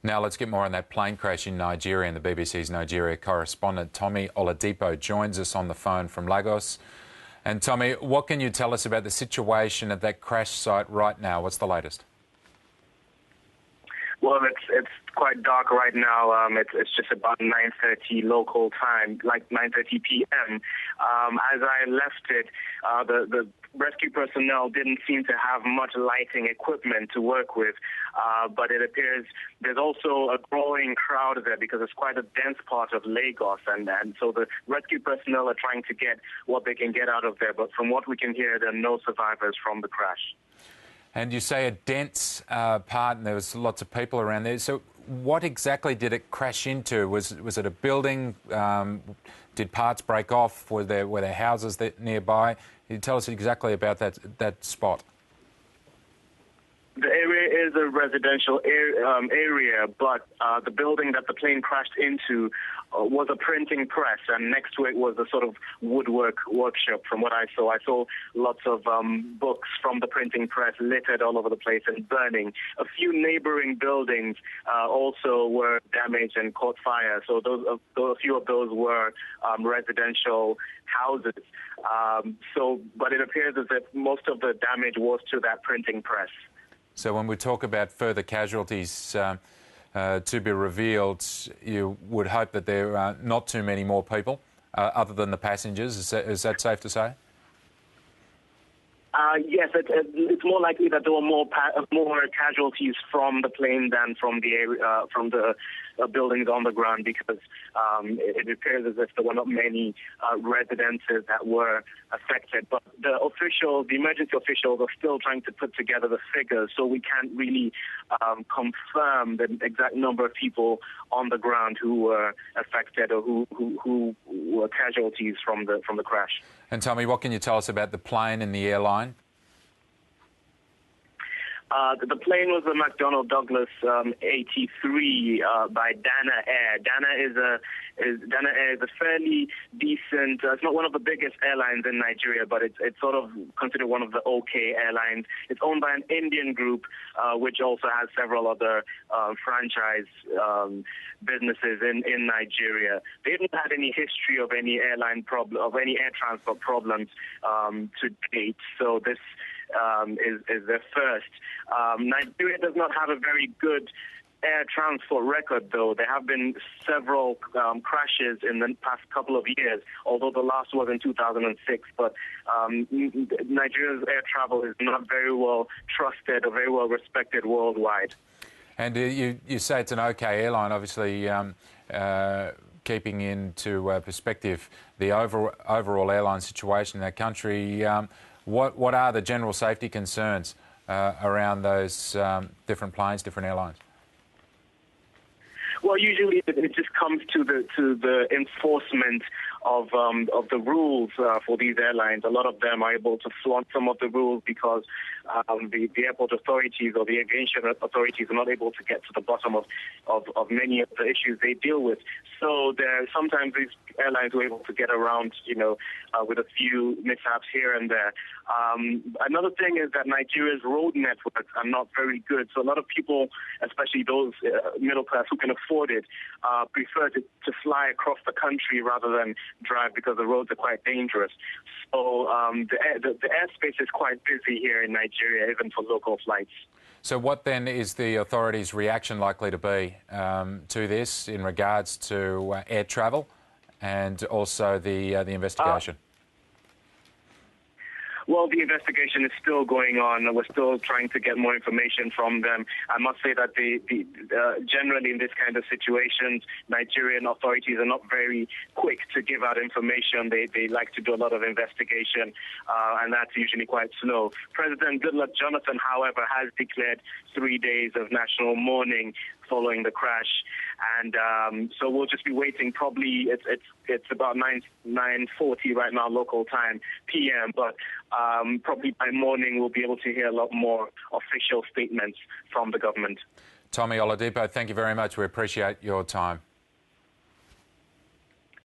Now let's get more on that plane crash in Nigeria, and the BBC's Nigeria correspondent Tomi Oladipo joins us on the phone from Lagos. And Tomi, what can you tell us about the situation at that crash site right now? What's the latest? Well, it's quite dark right now. It's just about 9:30 local time, like 9:30 p.m. As I left it, the rescue personnel didn't seem to have much lighting equipment to work with, but it appears there's also a growing crowd there because it's quite a dense part of Lagos, and so the rescue personnel are trying to get what they can get out of there. But from what we can hear, there are no survivors from the crash. And you say a dense part, and there was lots of people around there. So what exactly did it crash into? Was it a building? Did parts break off? Were there houses nearby? Can you tell us exactly about that spot? The area is a residential area, but the building that the plane crashed into was a printing press, and next to it was a sort of woodwork workshop. From what I saw lots of books from the printing press littered all over the place and burning. A few neighboring buildings also were damaged and caught fire, so a few of those were residential houses. But it appears as if most of the damage was to that printing press. So when we talk about further casualties to be revealed, you would hope that there are not too many more people other than the passengers. Is that safe to say? Yes, it's more likely that there were more casualties from the plane than from the buildings on the ground, because it appears as if there were not many residences that were affected. But the emergency officials are still trying to put together the figures, so we can't really confirm the exact number of people on the ground who were affected or who were casualties from the crash. And tell me, what can you tell us about the plane and the airline? The plane was a McDonnell Douglas 83 by Dana Air. Dana Air is a fairly decent. It's not one of the biggest airlines in Nigeria, but it's sort of considered one of the okay airlines. It's owned by an Indian group, which also has several other franchise businesses in Nigeria. They haven't had any history of any air transport problems to date. So this is their first. Nigeria does not have a very good air transport record, though. There have been several crashes in the past couple of years, although the last was in 2006. But Nigeria's air travel is not very well trusted or very well respected worldwide. And you say it's an okay airline, obviously. Keeping into perspective the overall airline situation in that country, what are the general safety concerns around those different planes, different airlines? Well, usually it just comes to the enforcement of the rules for these airlines. A lot of them are able to flaunt some of the rules because the airport authorities or the aviation authorities are not able to get to the bottom of many of the issues they deal with. So sometimes these airlines were able to get around, with a few mishaps here and there. Another thing is that Nigeria's road networks are not very good. So a lot of people, especially those middle class who can afford it, prefer to fly across the country rather than drive because the roads are quite dangerous. So the airspace is quite busy here in Nigeria, even for local flights. So what then is the authorities' reaction likely to be to this in regards to air travel and also the investigation? Well, the investigation is still going on. We're still trying to get more information from them. I must say that generally in this kind of situations, Nigerian authorities are not very quick to give out information. They like to do a lot of investigation, and that's usually quite slow. President Goodluck Jonathan, however, has declared 3 days of national mourning following the crash, and so we'll just be waiting. Probably it's about 9:40 right now local time p.m., but probably by morning we'll be able to hear a lot more official statements from the government. Tomi Oladipo, thank you very much. We appreciate your time.